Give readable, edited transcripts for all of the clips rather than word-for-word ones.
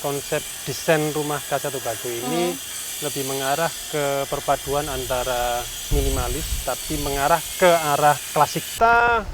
konsep desain rumah Casa Tobacco ini lebih mengarah ke perpaduan antara minimalis tapi mengarah ke arah klasik. Kita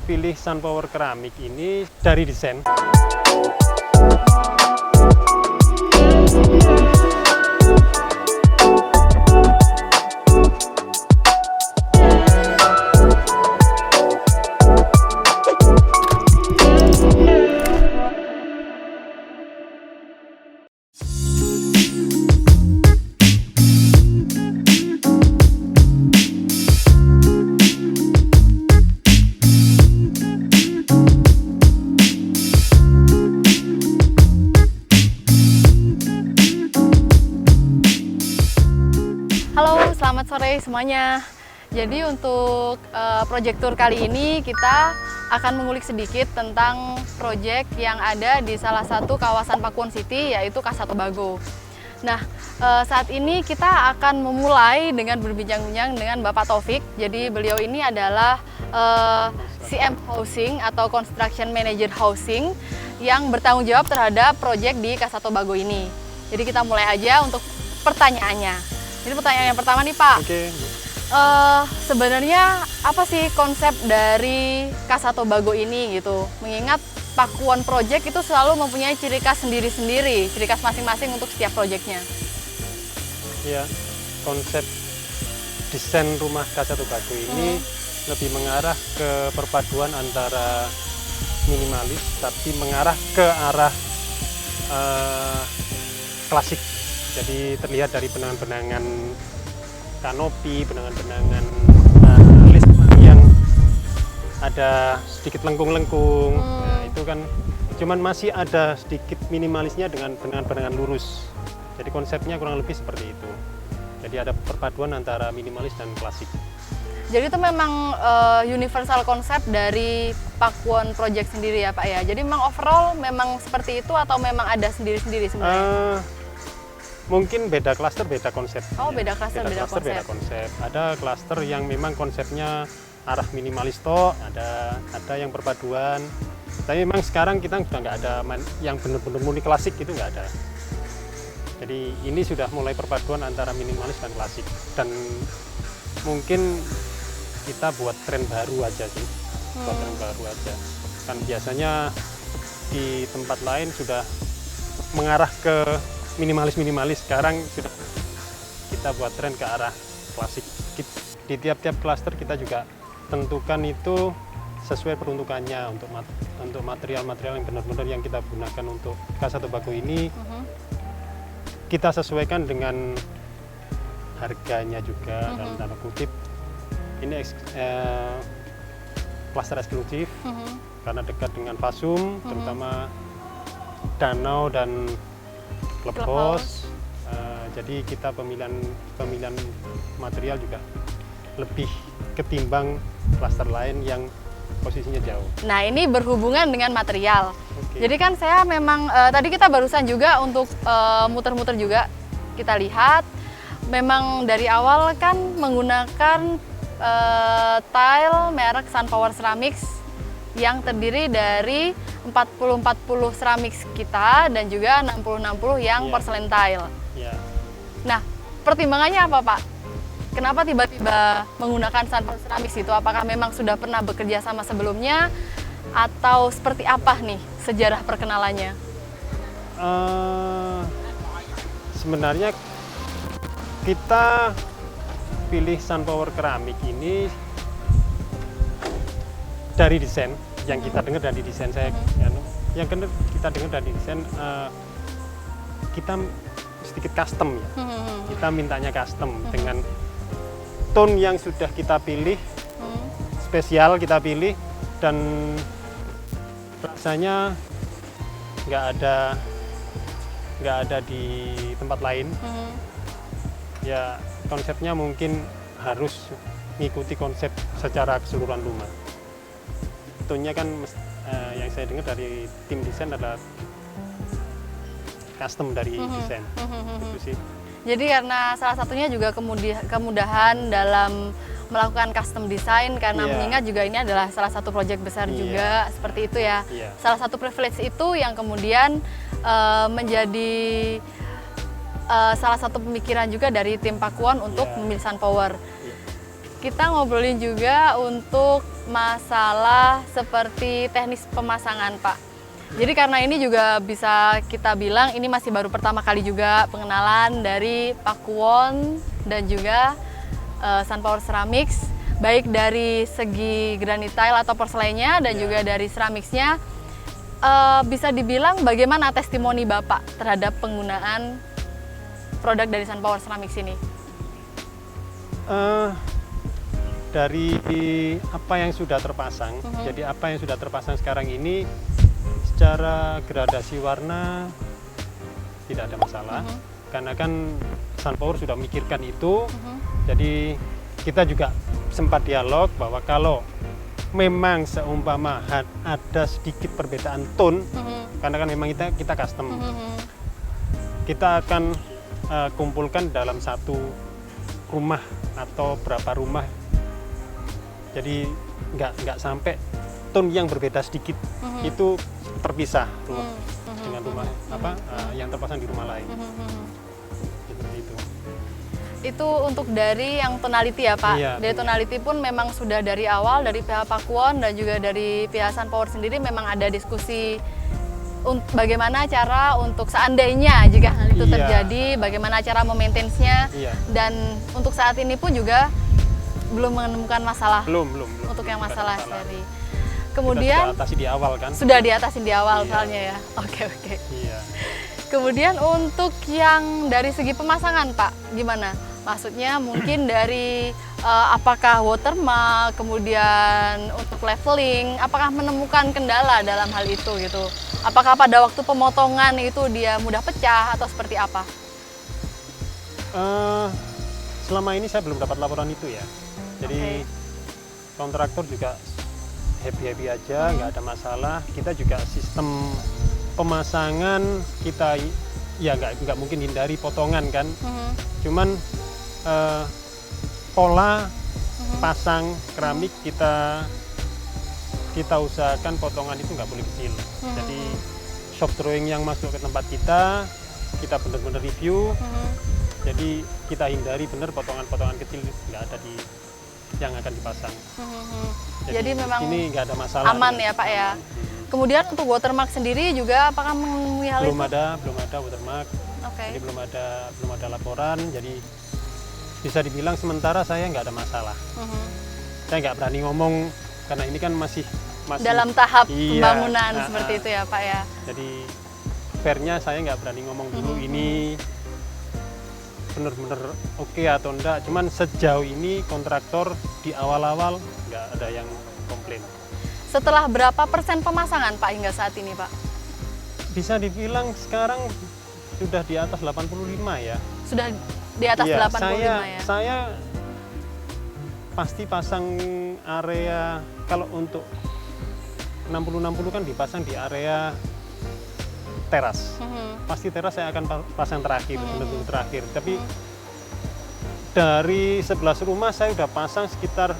pilih Sunpower keramik ini dari desain. Halo, selamat sore semuanya. Jadi untuk project tour kali ini kita akan mengulik sedikit tentang project yang ada di salah satu kawasan Pakuwon City, yaitu Casa Tobacco. Nah, saat ini kita akan memulai dengan berbincang-bincang dengan Bapak Taufik. Jadi beliau ini adalah CM Housing atau Construction Manager Housing yang bertanggung jawab terhadap project di Casa Tobacco ini. Jadi kita mulai aja untuk pertanyaannya. Jadi pertanyaan yang pertama nih Pak. Oke. Sebenarnya apa sih konsep dari Casa Tobacco ini gitu? Mengingat Pakuwon Project itu selalu mempunyai ciri khas sendiri-sendiri, ciri khas masing-masing untuk setiap proyeknya. Ya, konsep desain rumah Casa Tobacco ini lebih mengarah ke perpaduan antara minimalis tapi mengarah ke arah klasik. Jadi terlihat dari benangan-benangan kanopi, benangan-benangan list yang ada sedikit lengkung-lengkung. Nah, itu kan cuman masih ada sedikit minimalisnya dengan benangan-benangan lurus. Jadi konsepnya kurang lebih seperti itu. Jadi ada perpaduan antara minimalis dan klasik. Jadi itu memang universal konsep dari Pakuwon Project sendiri ya Pak ya. Jadi memang overall memang seperti itu atau memang ada sendiri-sendiri sebenarnya? Mungkin beda klaster, beda konsep. Oh, beda klaster, beda konsep. Ada klaster yang memang konsepnya arah minimalis toh, ada yang perpaduan. Tapi memang sekarang kita sudah nggak ada yang benar-benar murni klasik, itu nggak ada. Jadi ini sudah mulai perpaduan antara minimalis dan klasik. Dan mungkin kita buat tren baru aja sih, buat tren baru aja. Kan biasanya di tempat lain sudah mengarah ke minimalis, sekarang sudah kita buat tren ke arah klasik. Di tiap-tiap klaster kita juga tentukan itu sesuai peruntukannya untuk material-material yang benar-benar yang kita gunakan untuk Casa Tobacco ini. Kita sesuaikan dengan harganya juga dalam tanda kutip. Ini klaster eksklusif karena dekat dengan Pasum, terutama danau dan Klepos. Jadi kita pemilihan material juga lebih ketimbang klaster lain yang posisinya jauh. Nah, ini berhubungan dengan material. Oke. Jadi kan saya memang tadi kita barusan juga untuk muter-muter juga kita lihat memang dari awal kan menggunakan tile merek Sunpower Ceramics yang terdiri dari 40-40 ceramics kita dan juga 60-60 yang porcelain tile. Nah, pertimbangannya apa Pak? Kenapa tiba-tiba menggunakan Sunpower Ceramics itu? Apakah memang sudah pernah bekerja sama sebelumnya? Atau seperti apa nih sejarah perkenalannya? Sebenarnya kita pilih Sunpower keramik ini dari desain yang kita dengar dari desain yang kita dengar dari desain kita sedikit custom ya. Kita mintanya custom dengan tone yang sudah kita pilih, spesial kita pilih, dan rasanya nggak ada di tempat lain. Ya konsepnya mungkin harus mengikuti konsep secara keseluruhan rumah. Tentunya kan yang saya dengar dari tim desain adalah custom dari desain. Itu sih. Jadi karena salah satunya juga kemudahan dalam melakukan custom design karena mengingat juga ini adalah salah satu proyek besar juga seperti itu ya. Salah satu privilege itu yang kemudian menjadi salah satu pemikiran juga dari tim Pakuwon untuk memilih SunPower. Kita ngobrolin juga untuk masalah seperti teknis pemasangan, Pak. Jadi karena ini juga bisa kita bilang ini masih baru pertama kali juga pengenalan dari Pakuwon dan juga SunPower Ceramics, baik dari segi granit tile atau porselainya dan juga dari ceramicsnya. Bisa dibilang bagaimana testimoni Bapak terhadap penggunaan produk dari SunPower Ceramics ini? Dari apa yang sudah terpasang, jadi apa yang sudah terpasang sekarang ini secara gradasi warna tidak ada masalah, karena kan SunPower sudah memikirkan itu. Jadi kita juga sempat dialog bahwa kalau memang seumpama ada sedikit perbedaan tone, karena kan memang kita custom, kita akan kumpulkan dalam satu rumah atau berapa rumah. Jadi nggak sampai tone yang berbeda sedikit itu terpisah dengan rumah yang terpasang di rumah lain. Seperti itu. Itu untuk dari yang tonality ya Pak? Iya, dari tonality pun memang sudah dari awal dari pihak Pakuwon dan juga dari pihak SunPower sendiri memang ada diskusi bagaimana cara untuk seandainya jika hal itu terjadi, bagaimana cara memaintenance-nya. Dan untuk saat ini pun juga belum menemukan masalah. Belum. Untuk yang masalah seri. Kemudian kita sudah atasi di awal kan? Sudah diatasin di awal soalnya ya. Oke. Iya. Kemudian untuk yang dari segi pemasangan Pak, gimana? Maksudnya mungkin dari apakah watermark, kemudian untuk leveling, apakah menemukan kendala dalam hal itu gitu? Apakah pada waktu pemotongan itu dia mudah pecah atau seperti apa? Selama ini saya belum dapat laporan itu ya. Jadi kontraktor juga happy aja, nggak ada masalah. Kita juga sistem pemasangan kita ya nggak mungkin hindari potongan kan. Cuman pola pasang keramik kita usahakan potongan itu nggak boleh kecil. Jadi shop drawing yang masuk ke tempat kita benar-benar review. Jadi kita hindari benar potongan-potongan kecil nggak ada yang akan dipasang. Jadi memang ini nggak ada masalah. Aman ya Pak ya. Kemudian untuk watermark sendiri juga apakah memenuhi hal itu? Belum ada watermark. Jadi belum ada laporan. Jadi bisa dibilang sementara saya nggak ada masalah. Saya nggak berani ngomong karena ini kan masih dalam tahap pembangunan seperti itu ya Pak ya. Jadi fairnya saya nggak berani ngomong dulu ini benar-benar oke atau enggak. Cuman sejauh ini kontraktor di awal-awal nggak ada yang komplain. Setelah berapa persen pemasangan Pak hingga saat ini Pak? Bisa dibilang sekarang sudah di atas 85 ya. Sudah di atas 85 ya? Saya pasti pasang area, kalau untuk 60-60 kan dipasang di area teras. Pasti teras saya akan pasang terakhir, benar-benar terakhir. Tapi dari 11 rumah saya udah pasang sekitar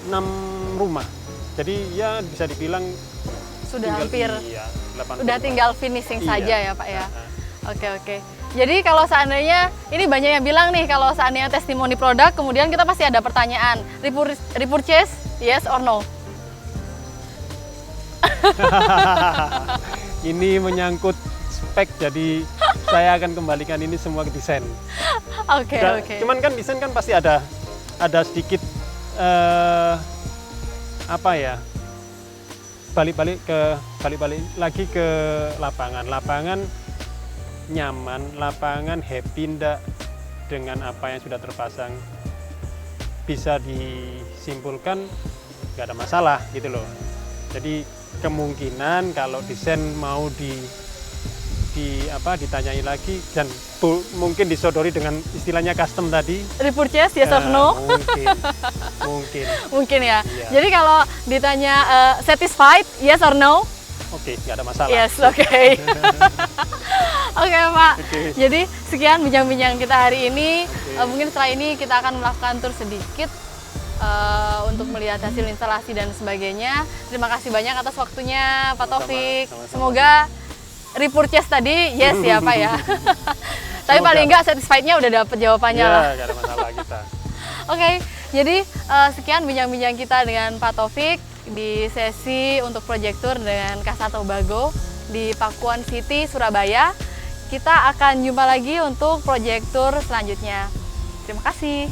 6 rumah. Jadi ya bisa dibilang sudah hampir, 80. udah tinggal finishing saja ya Pak ya. Oke. Jadi kalau seandainya, ini banyak yang bilang nih kalau seandainya testimoni produk, kemudian kita pasti ada pertanyaan, repurchase, yes or no? Ini menyangkut spek, jadi saya akan kembalikan ini semua ke desain. Oke. Cuman kan desain kan pasti ada sedikit balik lagi ke lapangan nyaman, lapangan happy ndak dengan apa yang sudah terpasang, bisa disimpulkan nggak ada masalah gitu loh. Jadi kemungkinan kalau desain mau ditanyai lagi dan mungkin disodori dengan istilahnya custom tadi, repurchase yes or no? Mungkin ya. Jadi kalau ditanya satisfied yes or no? Oke, nggak ada masalah. Yes, oke. Oke Pak. Jadi sekian bincang-bincang kita hari ini. Mungkin setelah ini kita akan melakukan tur sedikit untuk melihat hasil instalasi dan sebagainya. Terima kasih banyak atas waktunya Pak Taufik. Sama-sama. Semoga repurchase tadi yes ya Pak ya. Tapi Semoga. paling enggak satisfied-nya udah dapet jawabannya lah. Ya, nggak ada masalah kita. Oke, jadi sekian bincang-bincang kita dengan Pak Taufik di sesi untuk proyektur dengan Casa Tobago di Pakuan City, Surabaya. Kita akan jumpa lagi untuk proyektur selanjutnya. Terima kasih.